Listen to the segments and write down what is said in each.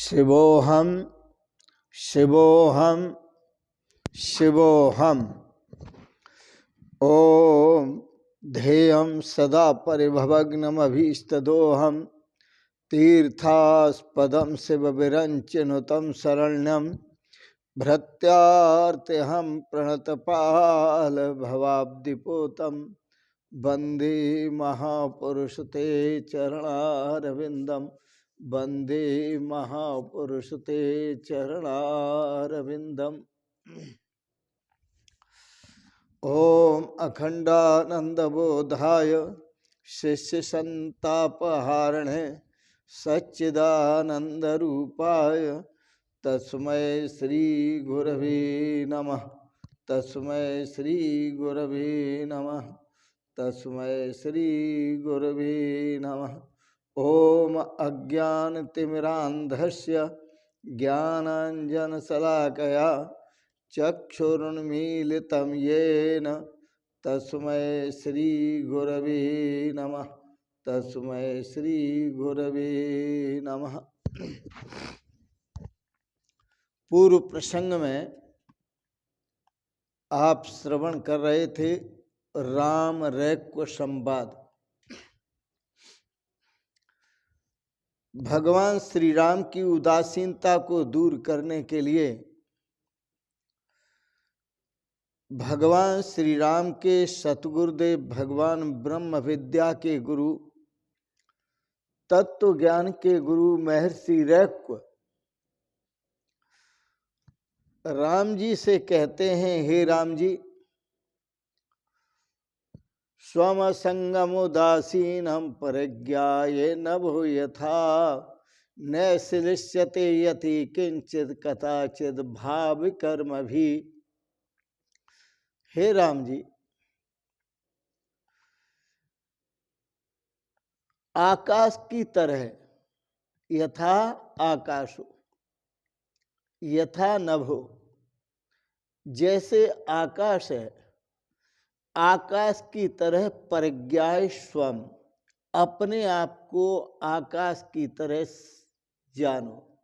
शिवोऽहं शिवोऽहं शिवोऽहम्। ॐ ध्येयं सदा परिभवग्नमभीष्टदोहं तीर्थास्पदं शिवविरञ्चनुतं शरण्यं भृत्यार्त्यहं प्रणतपालभवाब्धिपोतं वन्दे महापुरुष ते चरणारविन्दं वन्दे महापुरुष ते चरणारविन्दम्। ओम अखंडानंदबोधाय शिष्यसंतापहारिणे सच्चिदानंदरूपाय तस्मै श्री गुरवे नमः। तस्मै श्री गुरवे नमः। तस्मै श्री गुरवे नमः। ओम अज्ञानतिमिरान्धस्य ज्ञानाञ्जनशलाकया चक्षुरुन्मीलितं येन तस्मै श्री गुरवे नमः। तस्मै श्री गुरवे नमः। पूर्व प्रसंग में आप श्रवण कर रहे थे राम रैक्व संवाद। भगवान श्री राम की उदासीनता को दूर करने के लिए भगवान श्री राम के सतगुरुदेव भगवान ब्रह्म विद्या के गुरु तत्व ज्ञान के गुरु महर्षि रैक्व राम जी से कहते हैं, हे राम जी, स्वम संगमुदासीनम परिज्ञाये नभो यथा न श्लिष्यते यति किंचित कदाचिद भाव कर्म भी। हे राम जी, आकाश की तरह यथा आकाशो यथा नभो, जैसे आकाश है आकाश की तरह परिज्ञाय स्वम, अपने आप को आकाश की तरह जानो,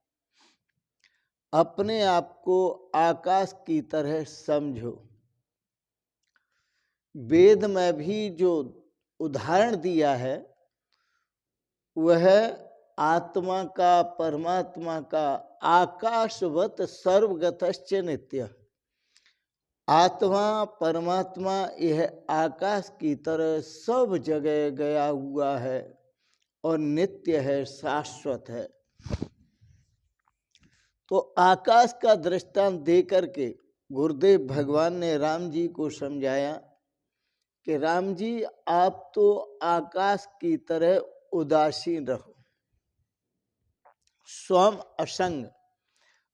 अपने आप को आकाश की तरह समझो। वेद में भी जो उदाहरण दिया है वह आत्मा का, परमात्मा का आकाशवत सर्वगतश्च नित्य। आत्मा परमात्मा यह आकाश की तरह सब जगह गया हुआ है और नित्य है, शाश्वत है। तो आकाश का दृष्टांत दे करके गुरुदेव भगवान ने राम जी को समझाया कि राम जी, आप तो आकाश की तरह उदासीन रहो, स्वयं असंग,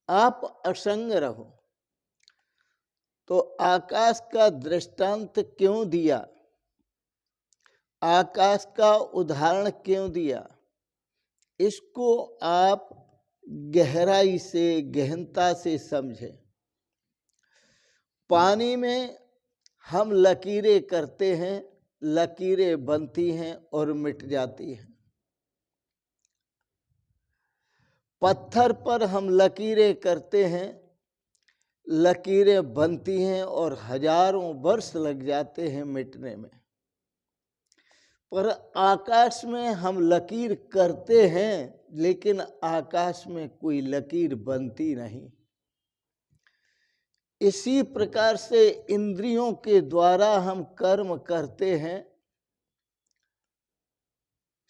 आप असंग रहो। तो आकाश का दृष्टांत क्यों दिया, आकाश का उदाहरण क्यों दिया, इसको आप गहराई से, गहनता से समझें। पानी में हम लकीरें करते हैं, लकीरें बनती हैं और मिट जाती हैं। पत्थर पर हम लकीरें करते हैं, लकीरें बनती हैं और हजारों वर्ष लग जाते हैं मिटने में। पर आकाश में हम लकीर करते हैं लेकिन आकाश में कोई लकीर बनती नहीं। इसी प्रकार से इंद्रियों के द्वारा हम कर्म करते हैं,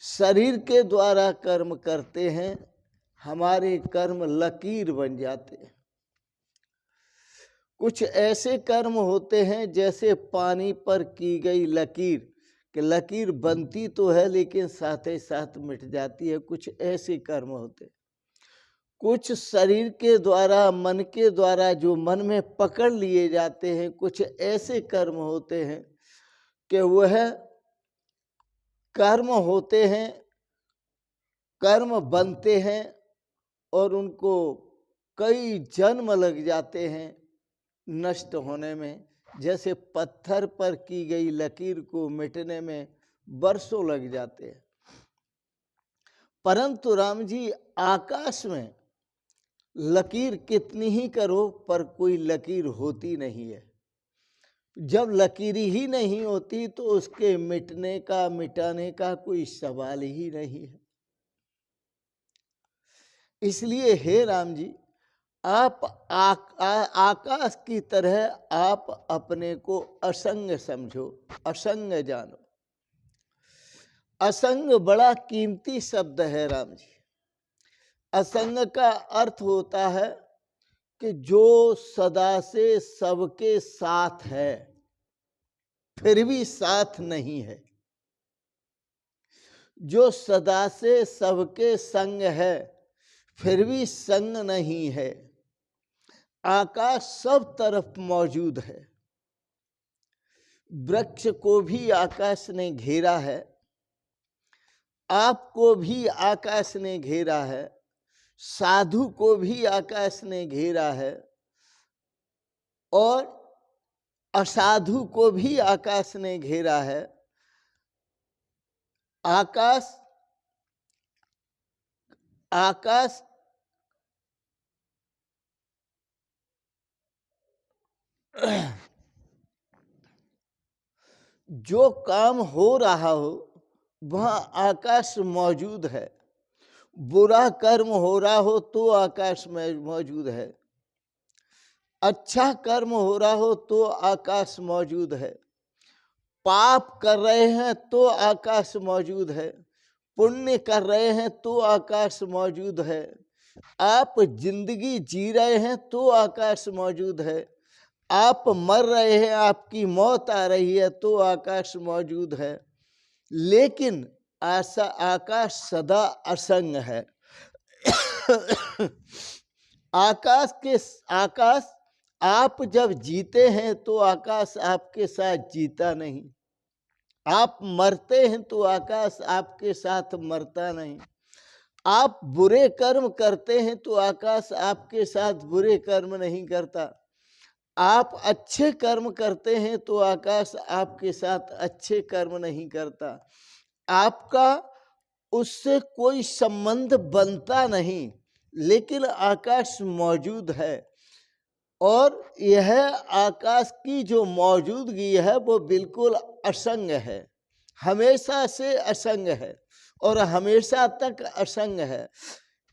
शरीर के द्वारा कर्म करते हैं, हमारे कर्म लकीर बन जाते हैं। कुछ ऐसे कर्म होते हैं जैसे पानी पर की गई लकीर, कि लकीर बनती तो है लेकिन साथ ही साथ मिट जाती है। कुछ ऐसे कर्म होते हैं। कुछ शरीर के द्वारा, मन के द्वारा जो मन में पकड़ लिए जाते हैं, कुछ ऐसे कर्म होते हैं कि वह कर्म होते हैं, कर्म बनते हैं और उनको कई जन्म लग जाते हैं नष्ट होने में। जैसे पत्थर पर की गई लकीर को मिटने में वर्षों लग जाते हैं। परंतु राम जी, आकाश में लकीर कितनी ही करो पर कोई लकीर होती नहीं है। जब लकीरी ही नहीं होती तो उसके मिटने का मिटाने का कोई सवाल ही नहीं है। इसलिए हे राम जी, आप आकाश की तरह आप अपने को असंग समझो, असंग जानो। असंग बड़ा कीमती शब्द है राम जी। असंग का अर्थ होता है कि जो सदा से सबके साथ है फिर भी साथ नहीं है, जो सदा से सबके संग है फिर भी संग नहीं है। आकाश सब तरफ मौजूद है, वृक्ष को भी आकाश ने घेरा है, आपको भी आकाश ने घेरा है, साधु को भी आकाश ने घेरा है, और असाधु को भी आकाश ने घेरा है। आकाश आकाश जो काम हो रहा हो वहाँ आकाश मौजूद है। बुरा कर्म हो रहा हो तो आकाश में मौजूद है, अच्छा कर्म हो रहा हो तो आकाश मौजूद है। पाप कर रहे हैं तो आकाश मौजूद है, पुण्य कर रहे हैं तो आकाश मौजूद है। आप जिंदगी जी रहे हैं तो आकाश मौजूद है, आप मर रहे हैं, आपकी मौत आ रही है तो आकाश मौजूद है। लेकिन आकाश सदा असंग है। आकाश आप जब जीते हैं तो आकाश आपके साथ जीता नहीं, आप मरते हैं तो आकाश आपके साथ मरता नहीं, आप बुरे कर्म करते हैं तो आकाश आपके साथ बुरे कर्म नहीं करता, आप अच्छे कर्म करते हैं तो आकाश आपके साथ अच्छे कर्म नहीं करता। आपका उससे कोई संबंध बनता नहीं, लेकिन आकाश मौजूद है। और यह आकाश की जो मौजूदगी है वो बिल्कुल असंग है, हमेशा से असंग है और हमेशा तक असंग है,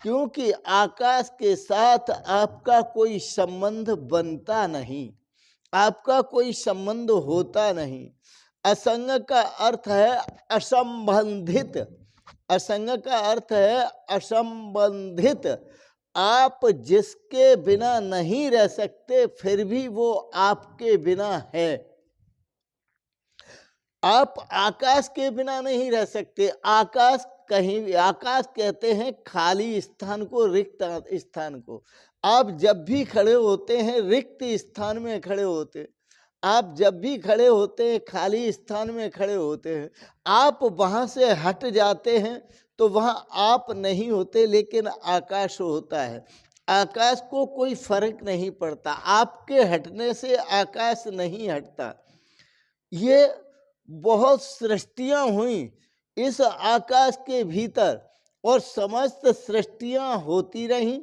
क्योंकि आकाश के साथ आपका कोई संबंध बनता नहीं, आपका कोई संबंध होता नहीं। असंग का अर्थ है असंबंधित, असंग का अर्थ है असंबंधित। आप जिसके बिना नहीं रह सकते फिर भी वो आपके बिना है। आप आकाश के बिना नहीं रह सकते। आकाश कहीं भी, आकाश कहते हैं खाली स्थान को, रिक्त स्थान को। आप जब भी खड़े होते हैं रिक्त स्थान में खड़े होते, आप जब भी खड़े होते हैं खाली स्थान में खड़े होते हैं। आप वहां से हट जाते हैं तो वहां आप नहीं होते, लेकिन आकाश होता है। आकाश को कोई फर्क नहीं पड़ता, आपके हटने से आकाश नहीं हटता। ये बहुत सृष्टियां हुई इस आकाश के भीतर, और समस्त सृष्टियां होती रहीं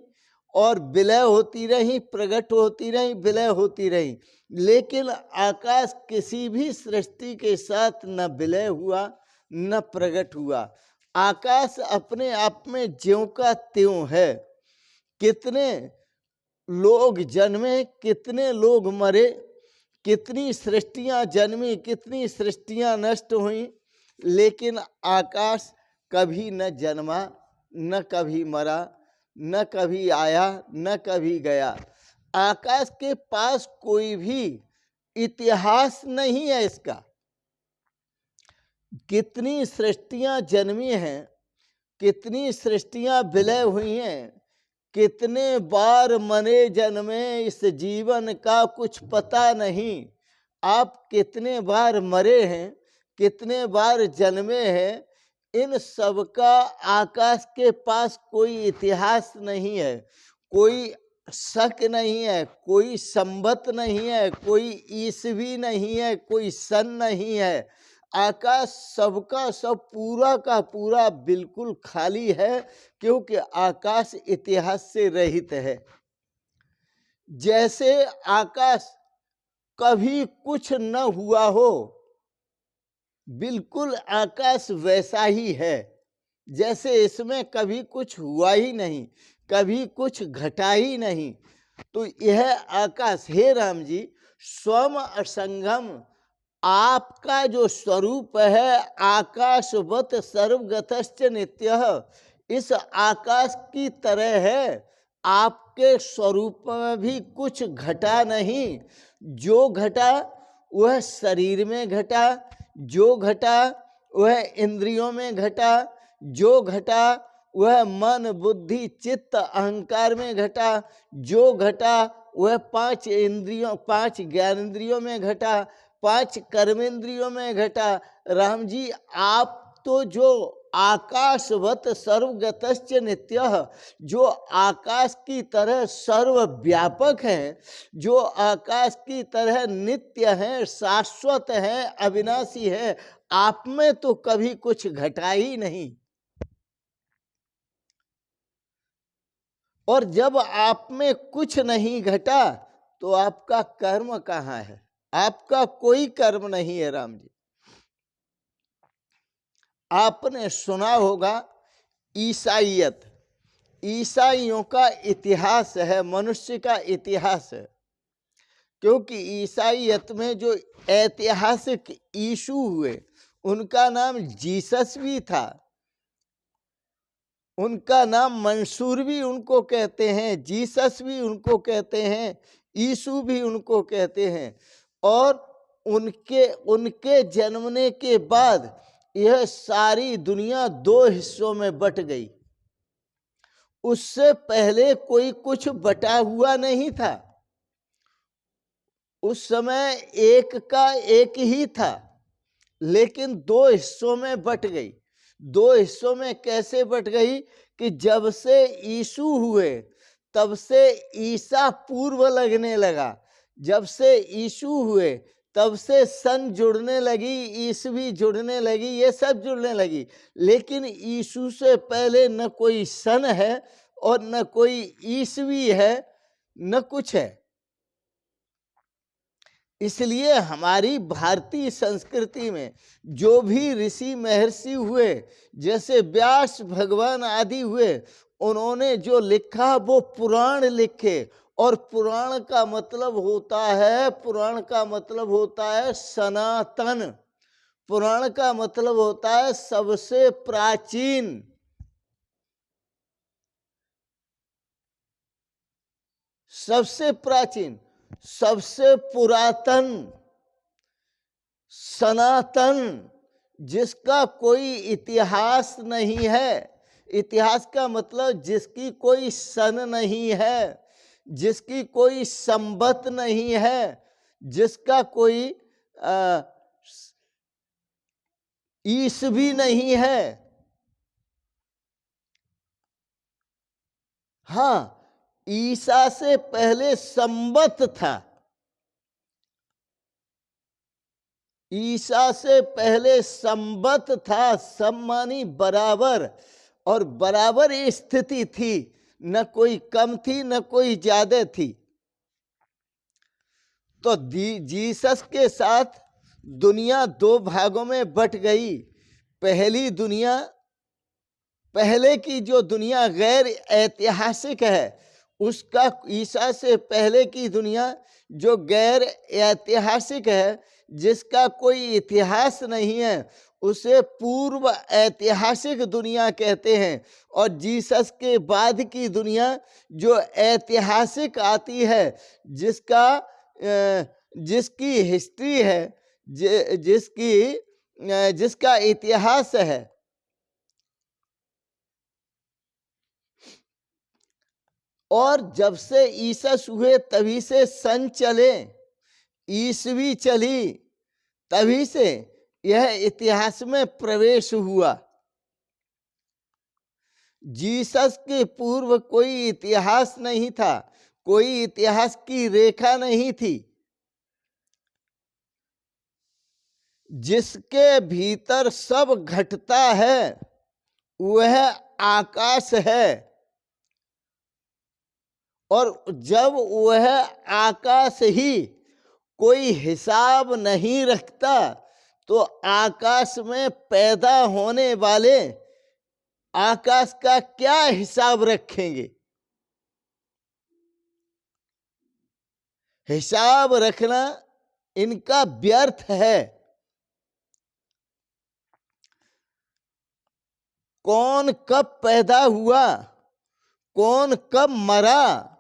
और विलय होती रहीं, प्रकट होती रहीं, विलय होती रहीं, लेकिन आकाश किसी भी सृष्टि के साथ न विलय हुआ न प्रकट हुआ। आकाश अपने आप में ज्यों का त्यों है। कितने लोग जन्मे, कितने लोग मरे, कितनी सृष्टियां जन्मी, कितनी सृष्टियां नष्ट हुई, लेकिन आकाश कभी न जन्मा, न कभी मरा, न कभी आया, न कभी गया। आकाश के पास कोई भी इतिहास नहीं है इसका। कितनी सृष्टियां जन्मी हैं, कितनी सृष्टियां विलय हुई हैं, कितने बार मरे जन्मे, इस जीवन का कुछ पता नहीं। आप कितने बार मरे हैं, कितने बार जन्मे हैं, इन सब का आकाश के पास कोई इतिहास नहीं है, कोई शक नहीं है, कोई संवत नहीं है, कोई ईस्वी नहीं है, कोई सन नहीं है। आकाश सबका सब पूरा का पूरा बिल्कुल खाली है, क्योंकि आकाश इतिहास से रहित है। जैसे आकाश कभी कुछ न हुआ हो, बिल्कुल आकाश वैसा ही है। जैसे इसमें कभी कुछ हुआ ही नहीं, कभी कुछ घटा ही नहीं। तो यह आकाश, हे राम जी, स्वम असंगम, आपका जो स्वरूप है आकाशवत सर्वगतश्च नित्यः, इस आकाश की तरह है। आपके स्वरूप में भी कुछ घटा नहीं। जो घटा वह शरीर में घटा, जो घटा वह इंद्रियों में घटा, जो घटा वह मन बुद्धि चित्त अहंकार में घटा, जो घटा वह 5 इंद्रियों 5 ज्ञानेंद्रियों में घटा, 5 कर्मेंद्रियों में घटा। राम जी, आप तो जो आकाशवत सर्वगतश्च नित्यः, जो आकाश की तरह सर्वव्यापक हैं, जो आकाश की तरह नित्य हैं, शाश्वत हैं, अविनाशी है, आप में तो कभी कुछ घटा ही नहीं। और जब आप में कुछ नहीं घटा तो आपका कर्म कहाँ है? आपका कोई कर्म नहीं है राम जी। आपने सुना होगा ईसाइयत, ईसाइयों का इतिहास है, मनुष्य का इतिहास है। क्योंकि ईसाइयत में जो ऐतिहासिक यीशु हुए, उनका नाम जीसस भी था, उनका नाम मंसूर भी उनको कहते हैं, जीसस भी उनको कहते हैं, यीशु भी उनको कहते हैं। और उनके जन्मने के बाद यह सारी दुनिया 2 हिस्सों में बट गई। उससे पहले कोई कुछ बटा हुआ नहीं था। उस समय एक का एक ही था, लेकिन 2 हिस्सों में बट गई। 2 हिस्सों में कैसे बट गई कि जब से यीशु हुए तब से ईसा पूर्व लगने लगा, जब से यीशु हुए तब से सन जुड़ने लगी, ईसवी जुड़ने लगी, ये सब जुड़ने लगी। लेकिन यीशु से पहले न कोई सन है और न कोई ईसवी है, न कुछ है। इसलिए हमारी भारतीय संस्कृति में जो भी ऋषि महर्षि हुए, जैसे व्यास भगवान आदि हुए, उन्होंने जो लिखा वो पुराण लिखे। और पुराण का मतलब होता है, पुराण का मतलब होता है सनातन। पुराण का मतलब होता है सबसे प्राचीन। सबसे प्राचीन, सबसे पुरातन, सनातन, जिसका कोई इतिहास नहीं है। इतिहास का मतलब जिसकी कोई सन नहीं है, जिसकी कोई संबत नहीं है, जिसका कोई ईसवी नहीं है। हाँ, ईसा से पहले संबत था, ईसा से पहले संबत था, सम्मानी बराबर, और बराबर स्थिति थी, न कोई कम थी न कोई ज्यादा थी। तो जीसस के साथ दुनिया 2 भागों में बट गई। पहली दुनिया, पहले की जो दुनिया गैर ऐतिहासिक है, उसका ईसा से पहले की दुनिया जो गैर ऐतिहासिक है, जिसका कोई इतिहास नहीं है, उसे पूर्व ऐतिहासिक दुनिया कहते हैं। और जीसस के बाद की दुनिया जो ऐतिहासिक आती है, जिसकी हिस्ट्री है, जिसका इतिहास है। और जब से ईसस हुए तभी से सन चले, ईसवी चली, तभी से यह इतिहास में प्रवेश हुआ। जीसस के पूर्व कोई इतिहास नहीं था, कोई इतिहास की रेखा नहीं थी। जिसके भीतर सब घटता है वह आकाश है। और जब वह आकाश ही कोई हिसाब नहीं रखता तो आकाश में पैदा होने वाले आकाश का क्या हिसाब रखेंगे? हिसाब रखना इनका व्यर्थ है। कौन कब पैदा हुआ, कौन कब मरा,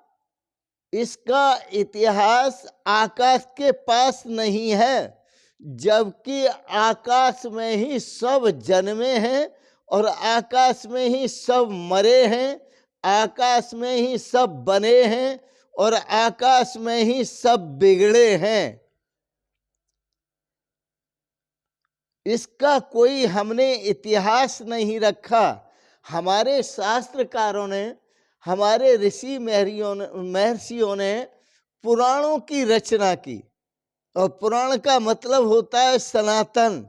इसका इतिहास आकाश के पास नहीं है, जबकि आकाश में ही सब जन्मे हैं और आकाश में ही सब मरे हैं, आकाश में ही सब बने हैं और आकाश में ही सब बिगड़े हैं। इसका कोई हमने इतिहास नहीं रखा। हमारे शास्त्रकारों ने, हमारे ऋषि महर्षियों ने पुराणों की रचना की। और पुराण का मतलब होता है सनातन।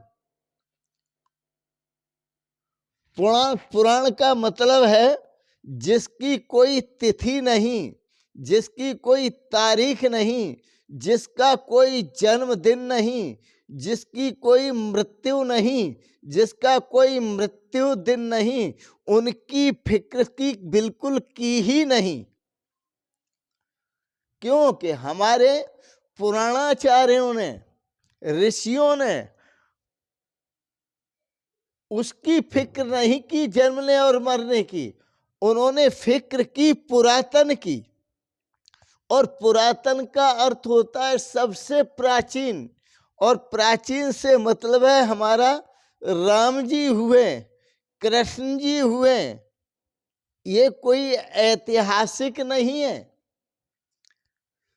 पुराण का मतलब है जिसकी कोई तिथि नहीं, जिसकी कोई तारीख नहीं, जिसका कोई जन्मदिन नहीं, जिसकी कोई मृत्यु नहीं, जिसका कोई मृत्यु दिन नहीं, उनकी फिक्र की बिल्कुल की ही नहीं। क्योंकि हमारे पुराणाचार्यों ने, ऋषियों ने उसकी फिक्र नहीं की जन्मने और मरने की, उन्होंने फिक्र की पुरातन की। और पुरातन का अर्थ होता है सबसे प्राचीन, और प्राचीन से मतलब है हमारा राम जी हुए, कृष्ण जी हुए। ये कोई ऐतिहासिक नहीं है।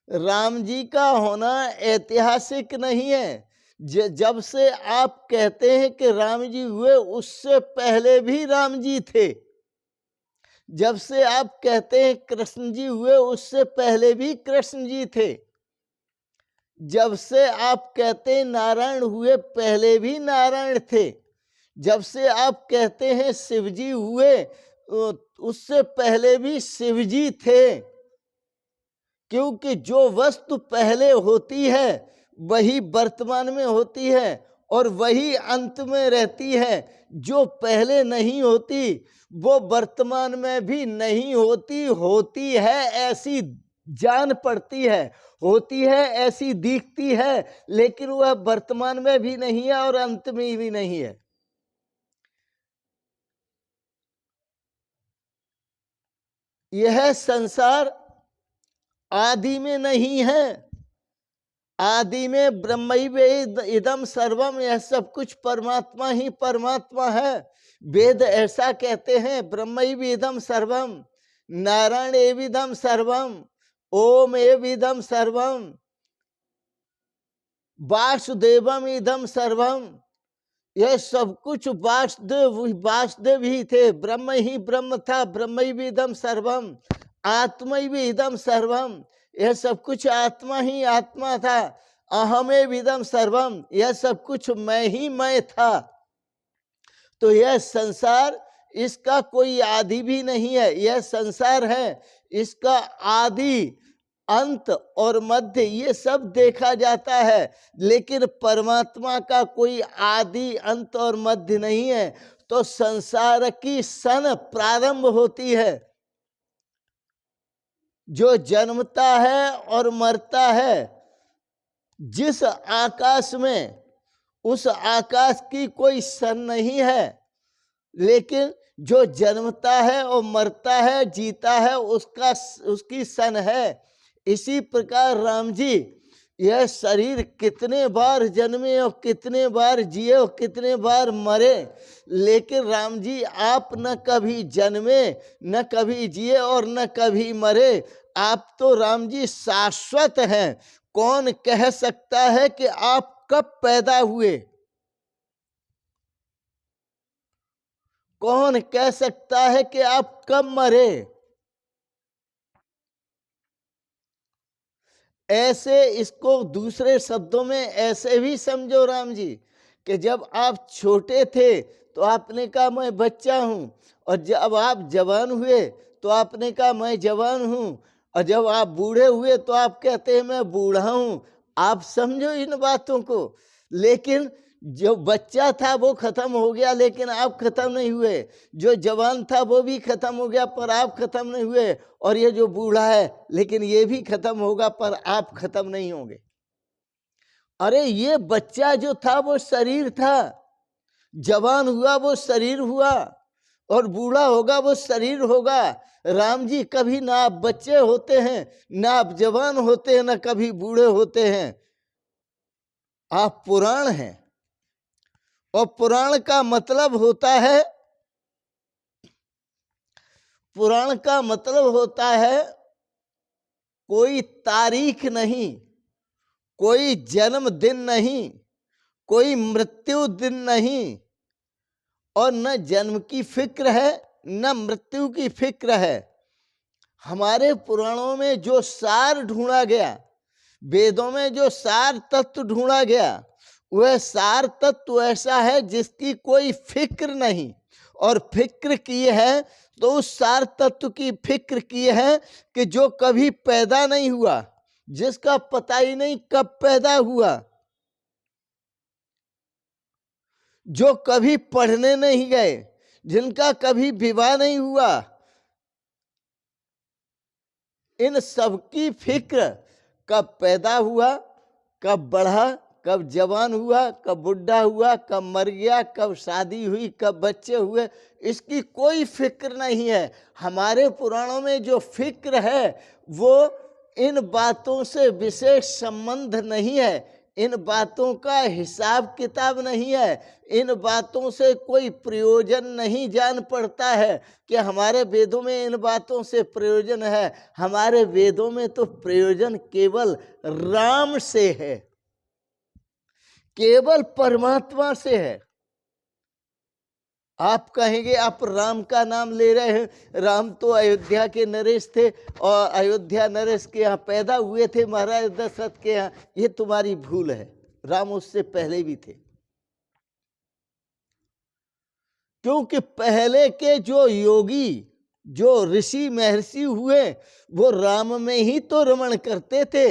राम जी का होना ऐतिहासिक नहीं है। जब से आप कहते हैं कि राम जी हुए, उससे पहले भी राम जी थे। जब से आप कहते हैं कृष्ण जी हुए, उससे पहले भी कृष्ण जी थे। जब से आप कहते हैं नारायण हुए, पहले भी नारायण थे। जब से आप कहते हैं शिव जी हुए, उससे पहले भी शिव जी थे। क्योंकि जो वस्तु पहले होती है वही वर्तमान में होती है और वही अंत में रहती है। जो पहले नहीं होती वो वर्तमान में भी नहीं होती। होती है ऐसी जान पड़ती है, होती है ऐसी दिखती है, लेकिन वह वर्तमान में भी नहीं है और अंत में भी नहीं है। यह संसार आदि में नहीं है। आदि में ब्रह्मैव इदम सर्वम, यह सब कुछ परमात्मा ही परमात्मा है। वेद ऐसा कहते हैं, ब्रह्मैव इदम सर्वम, नारायण एविदम सर्वम, ओम एविदम सर्वम, वासुदेवम इदम सर्वम। यह सब कुछ वासुदेव ही थे। ब्रह्म ही ब्रह्म था, ब्रह्मैव इदम सर्वम, आत्मैव इदम सर्वम। यह सब कुछ आत्मा ही आत्मा था। अहमेव इदम सर्वम, यह सब कुछ मैं ही मैं था। तो यह संसार, इसका कोई आदि भी नहीं है। यह संसार है, इसका आदि अंत और मध्य ये सब देखा जाता है, लेकिन परमात्मा का कोई आदि अंत और मध्य नहीं है। तो संसार की सन प्रारंभ होती है। जो जन्मता है और मरता है, जिस आकाश में, उस आकाश की कोई सन नहीं है, लेकिन जो जन्मता है और मरता है, जीता है, उसकी सन है। इसी प्रकार राम जी यह शरीर कितने बार जन्मे और कितने बार जिए और कितने बार मरे, लेकिन राम जी आप न कभी जन्मे, न कभी जिए और न कभी मरे। आप तो राम जी शाश्वत हैं। कौन कह सकता है कि आप कब पैदा हुए? कौन कह सकता है कि आप कब मरे? ऐसे इसको दूसरे शब्दों में ऐसे भी समझो राम जी, कि जब आप छोटे थे तो आपने कहा मैं बच्चा हूँ, और जब आप जवान हुए तो आपने कहा मैं जवान हूँ, और जब आप बूढ़े हुए तो आप कहते हैं मैं बूढ़ा हूँ। आप समझो इन बातों को। लेकिन जो बच्चा था वो खत्म हो गया, लेकिन आप खत्म नहीं हुए। जो जवान था वो भी खत्म हो गया, पर आप खत्म नहीं हुए। और ये जो बूढ़ा है, लेकिन ये भी खत्म होगा, पर आप खत्म नहीं होंगे। अरे ये बच्चा जो था वो शरीर था, जवान हुआ वो शरीर हुआ, और बूढ़ा होगा वो शरीर होगा। राम जी कभी ना आप बच्चे होते हैं, ना आप जवान होते हैं, ना कभी बूढ़े होते हैं। आप पुराण हैं। और पुराण का मतलब होता है, पुराण का मतलब होता है कोई तारीख नहीं, कोई जन्मदिन नहीं, कोई मृत्यु दिन नहीं, और न जन्म की फिक्र है न मृत्यु की फिक्र है। हमारे पुराणों में जो सार ढूंढा गया, वेदों में जो सार तत्व ढूंढा गया, वह सार तत्व ऐसा है जिसकी कोई फिक्र नहीं। और फिक्र की है तो उस सार तत्व की फिक्र की है कि जो कभी पैदा नहीं हुआ, जिसका पता ही नहीं कब पैदा हुआ, जो कभी पढ़ने नहीं गए, जिनका कभी विवाह नहीं हुआ, इन सबकी फिक्र कब पैदा हुआ, कब बढ़ा, कब जवान हुआ, कब बुढ़ा हुआ, कब मर गया, कब शादी हुई, कब बच्चे हुए, इसकी कोई फिक्र नहीं है। हमारे पुराणों में जो फिक्र है वो इन बातों से विशेष संबंध नहीं है, इन बातों का हिसाब किताब नहीं है, इन बातों से कोई प्रयोजन नहीं जान पड़ता है कि हमारे वेदों में इन बातों से प्रयोजन है। हमारे वेदों में तो प्रयोजन केवल राम से है, केवल परमात्मा से है। आप कहेंगे आप राम का नाम ले रहे हैं, राम तो अयोध्या के नरेश थे, और अयोध्या नरेश के यहाँ पैदा हुए थे, महाराज दशरथ के यहाँ। ये तुम्हारी भूल है, राम उससे पहले भी थे। क्योंकि पहले के जो योगी, जो ऋषि महर्षि हुए, वो राम में ही तो रमण करते थे।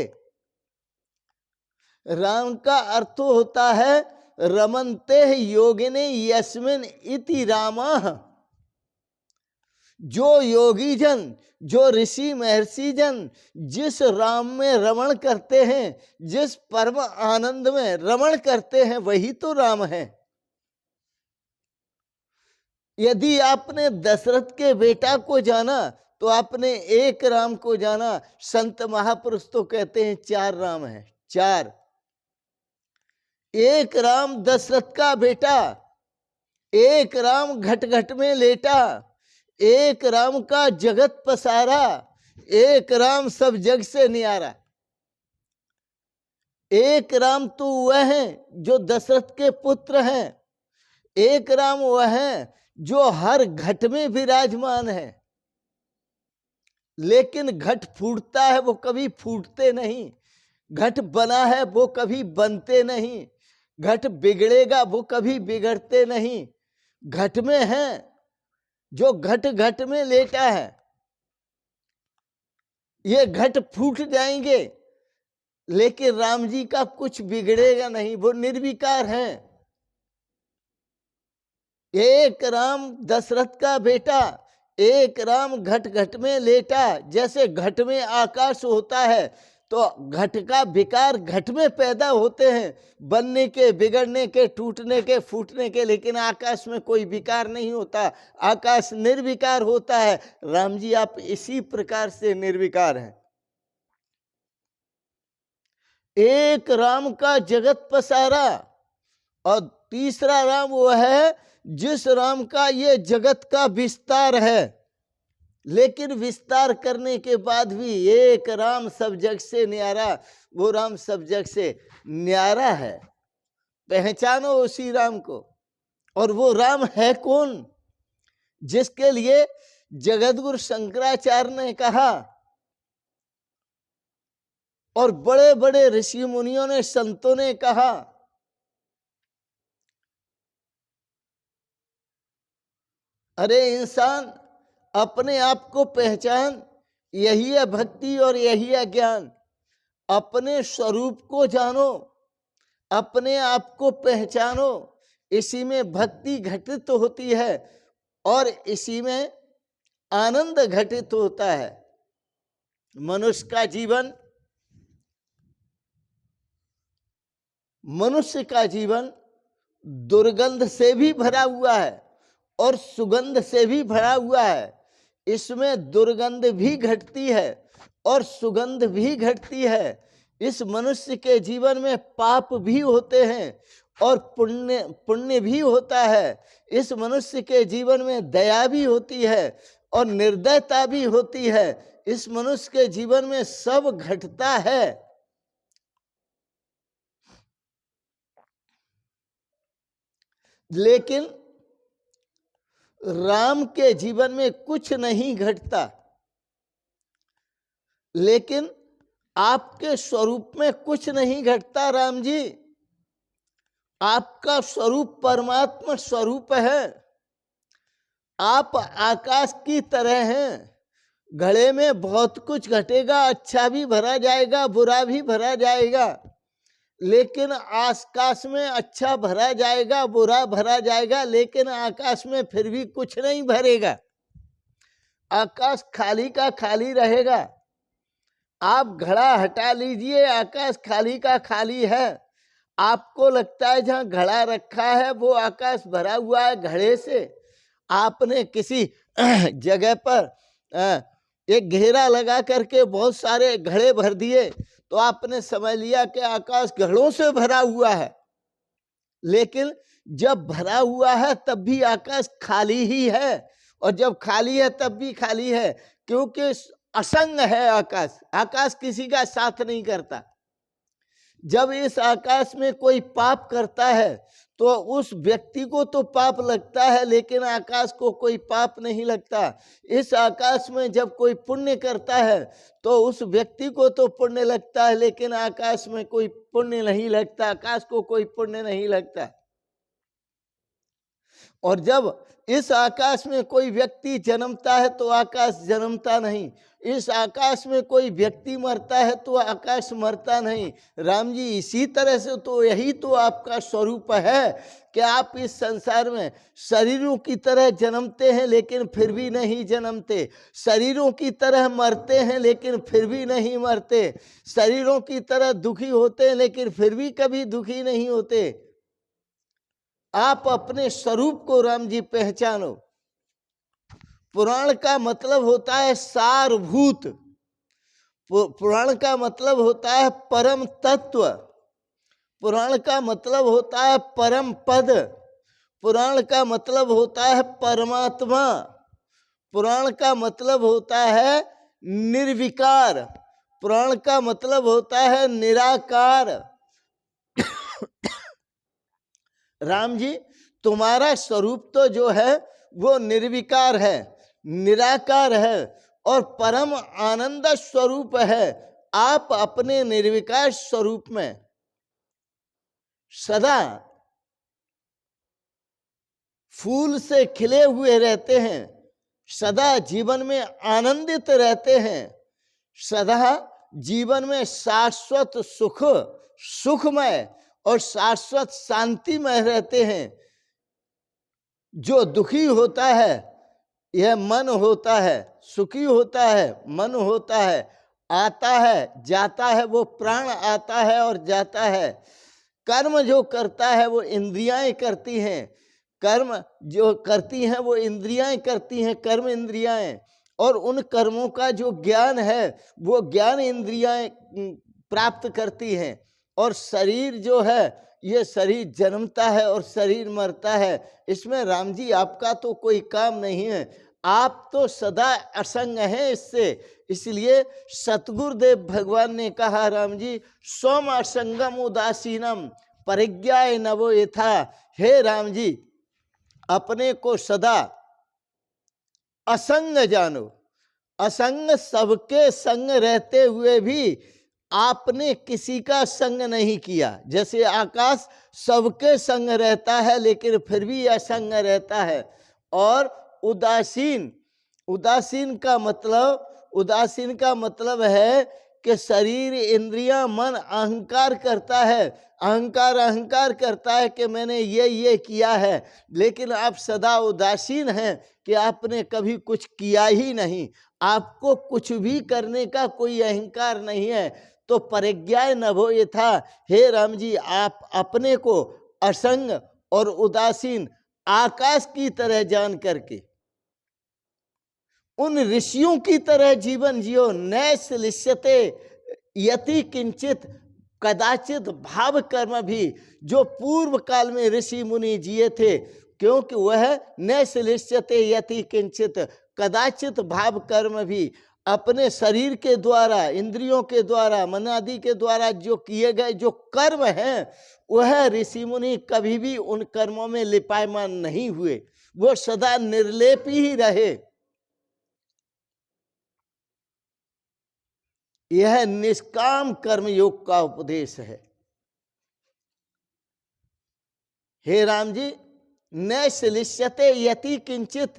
राम का अर्थ होता है रमनते योगिने यस्मिन इति रामः। जो योगी जन, जो ऋषि महर्षि जन जिस राम में रमण करते हैं, जिस परम आनंद में रमण करते हैं, वही तो राम है। यदि आपने दशरथ के बेटा को जाना तो आपने एक राम को जाना। संत महापुरुष तो कहते हैं 4 राम हैं, 4। एक राम दशरथ का बेटा, एक राम घट घट में लेटा, एक राम का जगत पसारा, एक राम सब जग से न्यारा। एक राम तो वह है जो दशरथ के पुत्र हैं, एक राम वह है जो हर घट में विराजमान है। लेकिन घट फूटता है, वो कभी फूटते नहीं। घट बना है, वो कभी बनते नहीं। घट बिगड़ेगा, वो कभी बिगड़ते नहीं। घट में है जो घट घट में लेटा है। ये घट फूट जाएंगे, लेकिन राम जी का कुछ बिगड़ेगा नहीं, वो निर्विकार हैं। एक राम दशरथ का बेटा, एक राम घट घट में लेटा। जैसे घट में आकाश होता है तो घट का विकार घट में पैदा होते हैं, बनने के, बिगड़ने के, टूटने के, फूटने के, लेकिन आकाश में कोई विकार नहीं होता, आकाश निर्विकार होता है। राम जी आप इसी प्रकार से निर्विकार हैं। एक राम का जगत पसारा, और तीसरा राम वो है जिस राम का ये जगत का विस्तार है, लेकिन विस्तार करने के बाद भी एक राम सब जग से न्यारा। वो राम सब जग से न्यारा है, पहचानो उसी राम को। और वो राम है कौन? जिसके लिए जगतगुरु शंकराचार्य ने कहा, और बड़े बड़े ऋषि मुनियों ने, संतों ने कहा अरे इंसान, अपने आप को पहचान, यही है भक्ति और यही है ज्ञान। अपने स्वरूप को जानो, अपने आप को पहचानो, इसी में भक्ति घटित होती है और इसी में आनंद घटित होता है। मनुष्य का जीवन दुर्गंध से भी भरा हुआ है और सुगंध से भी भरा हुआ है। इसमें दुर्गंध भी घटती है और सुगंध भी घटती है। इस मनुष्य के जीवन में पाप भी होते हैं और पुण्य भी होता है। इस मनुष्य के जीवन में दया भी होती है और निर्दयता भी होती है। इस मनुष्य के जीवन में सब घटता है। लेकिन राम के जीवन में कुछ नहीं घटता। लेकिन आपके स्वरूप में कुछ नहीं घटता। राम जी, आपका स्वरूप परमात्मा स्वरूप है। आप आकाश की तरह हैं। घड़े में बहुत कुछ घटेगा, अच्छा भी भरा जाएगा, बुरा भी भरा जाएगा। लेकिन आकाश में अच्छा भरा जाएगा, बुरा भरा जाएगा, लेकिन आकाश में फिर भी कुछ नहीं भरेगा। आकाश खाली का खाली रहेगा। आप घड़ा हटा लीजिए, आकाश खाली का खाली है। आपको लगता है जहां घड़ा रखा है वो आकाश भरा हुआ है घड़े से। आपने किसी जगह पर एक घेरा लगा करके बहुत सारे घड़े भर दिए तो आपने समझ लिया कि आकाश घड़ों से भरा हुआ है। लेकिन जब भरा हुआ है तब भी आकाश खाली ही है, और जब खाली है तब भी खाली है, क्योंकि असंग है आकाश। आकाश किसी का साथ नहीं करता। जब इस आकाश में कोई पाप करता है तो उस व्यक्ति को तो पाप लगता है, लेकिन आकाश को कोई पाप नहीं लगता। इस आकाश में जब कोई पुण्य करता है तो उस व्यक्ति को तो पुण्य लगता है, लेकिन आकाश में कोई पुण्य नहीं लगता, आकाश को कोई पुण्य नहीं लगता। और जब इस आकाश में कोई व्यक्ति जन्मता है तो आकाश जन्मता नहीं। इस आकाश में कोई व्यक्ति मरता है तो आकाश मरता नहीं। राम जी, इसी तरह से तो यही तो आपका स्वरूप है कि आप इस संसार में शरीरों की तरह जन्मते हैं लेकिन फिर भी नहीं जन्मते, शरीरों की तरह मरते हैं लेकिन फिर भी नहीं मरते, शरीरों की तरह दुखी होते हैं लेकिन फिर भी कभी दुखी नहीं होते। आप अपने स्वरूप को राम जी पहचानो। पुराण का मतलब होता है सारभूत। पुराण का मतलब होता है परम तत्व। पुराण का मतलब होता है परम पद। पुराण का मतलब होता है परमात्मा। पुराण का मतलब होता है निर्विकार। पुराण का मतलब होता है निराकार। राम जी, तुम्हारा स्वरूप तो जो है वो निर्विकार है, निराकार है और परम आनंद स्वरूप है। आप अपने निर्विकार स्वरूप में सदा फूल से खिले हुए रहते हैं, सदा जीवन में आनंदित रहते हैं, सदा जीवन में शाश्वत सुखमय और शाश्वत शांतिमय रहते हैं। जो दुखी होता है यह मन होता है, सुखी होता है मन होता है, आता है जाता है वो प्राण आता है और जाता है। कर्म जो करता है वो इंद्रियाएं करती हैं, कर्म जो करती हैं वो इंद्रियाएं करती हैं, कर्म इंद्रियाएं। और उन कर्मों का जो ज्ञान है वो ज्ञान इंद्रियाएं प्राप्त करती हैं। और शरीर जो है ये शरीर जन्मता है और शरीर मरता है। इसमें राम जी आपका तो कोई काम नहीं है, आप तो सदा असंग हैं इससे। इसलिए सतगुरुदेव भगवान ने कहा, राम जी, सोम असंगम उदासीनम परिज्ञाय नवो यथा। हे राम जी, अपने को सदा असंग जानो। असंग सबके संग रहते हुए भी आपने किसी का संग नहीं किया। जैसे आकाश सबके संग रहता है लेकिन फिर भी असंग रहता है, और उदासीन। उदासीन का मतलब है कि शरीर, इंद्रियां, मन अहंकार करता है। अहंकार करता है कि मैंने ये किया है, लेकिन आप सदा उदासीन हैं कि आपने कभी कुछ किया ही नहीं। आपको कुछ भी करने का कोई अहंकार नहीं है। तो परिज्ञाय नभो यथा, हे राम जी, आप अपने को असंग और उदासीन आकाश की तरह जान करके उन ऋषियों की तरह जीवन जियो। नैश्लिष्यते यति किंचित, कदाचित भाव कर्म भी, जो पूर्व काल में ऋषि मुनि जिए थे, क्योंकि वह नैश्लिष्यते यति किंचित, कदाचित भाव कर्म भी, अपने शरीर के द्वारा, इंद्रियों के द्वारा, मन आदि के द्वारा जो किए गए जो कर्म हैं, वह ऋषि मुनि कभी भी उन कर्मों में लिपायमान नहीं हुए। वो सदा निर्लेप ही रहे। यह निष्काम कर्म योग का उपदेश है। हे राम जी, नैश्लिष्यते यति किंचित,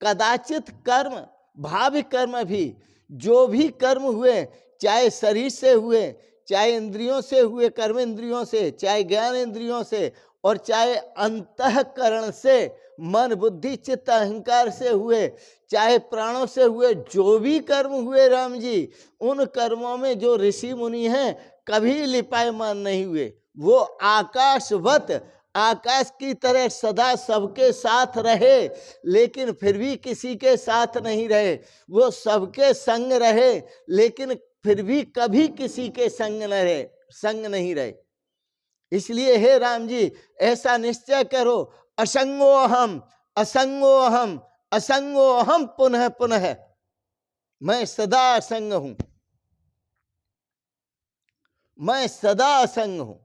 कदाचित कर्म, भावी कर्म भी, जो भी कर्म हुए, चाहे शरीर से हुए, चाहे इंद्रियों से हुए, कर्म इंद्रियों से, चाहे ज्ञान इंद्रियों से, और चाहे अंतःकरण से, मन बुद्धि चित्त अहंकार से हुए, चाहे प्राणों से हुए, जो भी कर्म हुए राम जी, उन कर्मों में जो ऋषि मुनि हैं कभी लिपायमान नहीं हुए। वो आकाशवत, आकाश की तरह सदा सबके साथ रहे, लेकिन फिर भी किसी के साथ नहीं रहे। वो सबके संग रहे, लेकिन फिर भी कभी किसी के संग नहीं रहे। इसलिए हे राम जी, ऐसा निश्चय करो, असंगो अहम, असंगो अहम, असंगो अहम पुनः पुनः, मैं सदा असंग हूं, मैं सदा असंग हूं,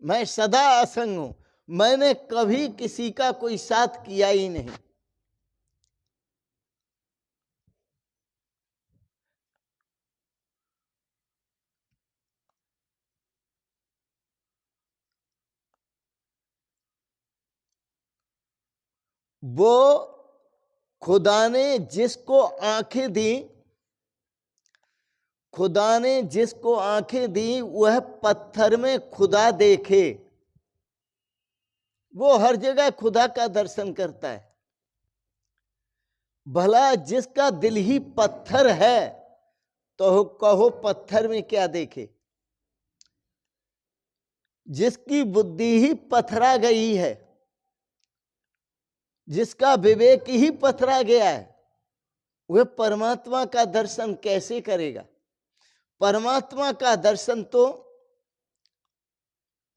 मैं सदा असंग हूं। मैंने कभी किसी का कोई साथ किया ही नहीं। वो खुदा ने जिसको आंखें दी, खुदा ने जिसको आंखें दी, वह पत्थर में खुदा देखे। वो हर जगह खुदा का दर्शन करता है। भला जिसका दिल ही पत्थर है, तो कहो पत्थर में क्या देखे। जिसकी बुद्धि ही पथरा गई है, जिसका विवेक ही पथरा गया है, वह परमात्मा का दर्शन कैसे करेगा। परमात्मा का दर्शन तो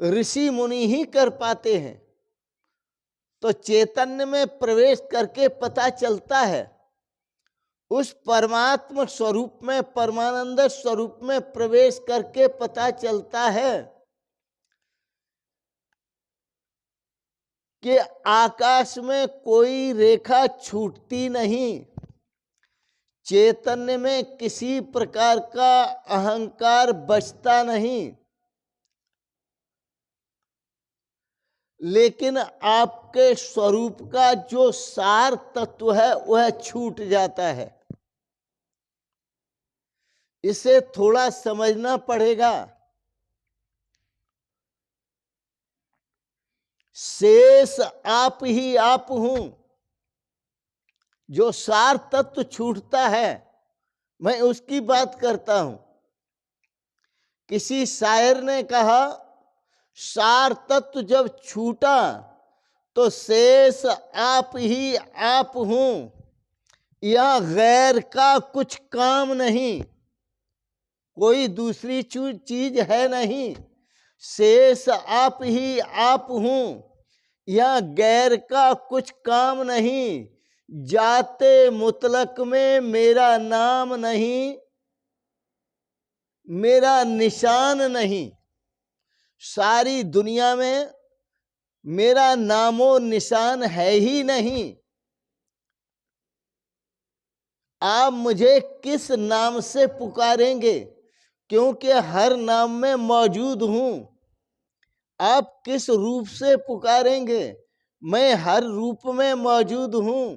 ऋषि मुनि ही कर पाते हैं। तो चैतन्य में प्रवेश करके पता चलता है, उस परमात्मा स्वरूप में, परमानंद स्वरूप में प्रवेश करके पता चलता है कि आकाश में कोई रेखा छूटती नहीं, चैतन्य में किसी प्रकार का अहंकार बचता नहीं, लेकिन आपके स्वरूप का जो सार तत्व है वह छूट जाता है। इसे थोड़ा समझना पड़ेगा। शेष आप ही आप हूं। जो सार तत्व छूटता है, मैं उसकी बात करता हूं। किसी शायर ने कहा, सार तत्व जब छूटा तो शेष आप ही आप हूं, या गैर का कुछ काम नहीं, कोई दूसरी चीज है नहीं। शेष आप ही आप हूं, या गैर का कुछ काम नहीं, जाते मुतलक में मेरा नाम नहीं, मेरा निशान नहीं। सारी दुनिया में मेरा नामो निशान है ही नहीं। आप मुझे किस नाम से पुकारेंगे, क्योंकि हर नाम में मौजूद हूं। आप किस रूप से पुकारेंगे, मैं हर रूप में मौजूद हूं।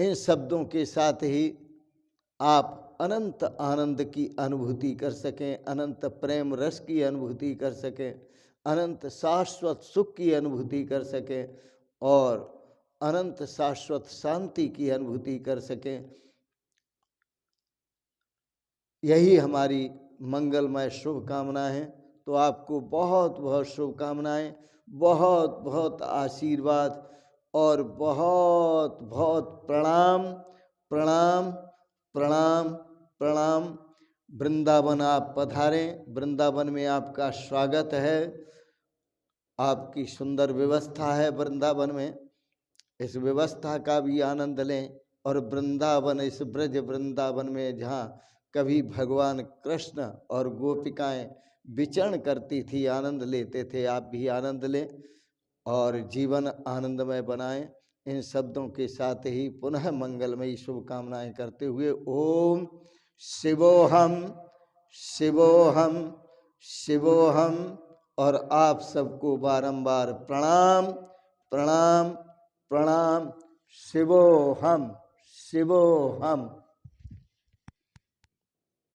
इन शब्दों के साथ ही आप अनंत आनंद की अनुभूति कर सकें, अनंत प्रेम रस की अनुभूति कर सकें, अनंत शाश्वत सुख की अनुभूति कर सकें और अनंत शाश्वत शांति की अनुभूति कर सकें। यही हमारी मंगलमय शुभकामनाएं हैं। तो आपको बहुत बहुत शुभकामनाएं, बहुत बहुत आशीर्वाद और बहुत बहुत प्रणाम प्रणाम प्रणाम प्रणाम। वृंदावन आप पधारें, वृंदावन में आपका स्वागत है। आपकी सुंदर व्यवस्था है वृंदावन में, इस व्यवस्था का भी आनंद लें। और वृंदावन, इस ब्रज वृंदावन में जहाँ कभी भगवान कृष्ण और गोपिकाएं विचरण करती थी, आनंद लेते थे, आप भी आनंद लें और जीवन आनंदमय बनाएं। इन शब्दों के साथ ही पुनः मंगलमयी शुभकामनाएं करते हुए ओम शिवोहम शिवोहम शिवोहम। और आप सबको बारंबार प्रणाम प्रणाम प्रणाम। शिवोहम शिवोहम।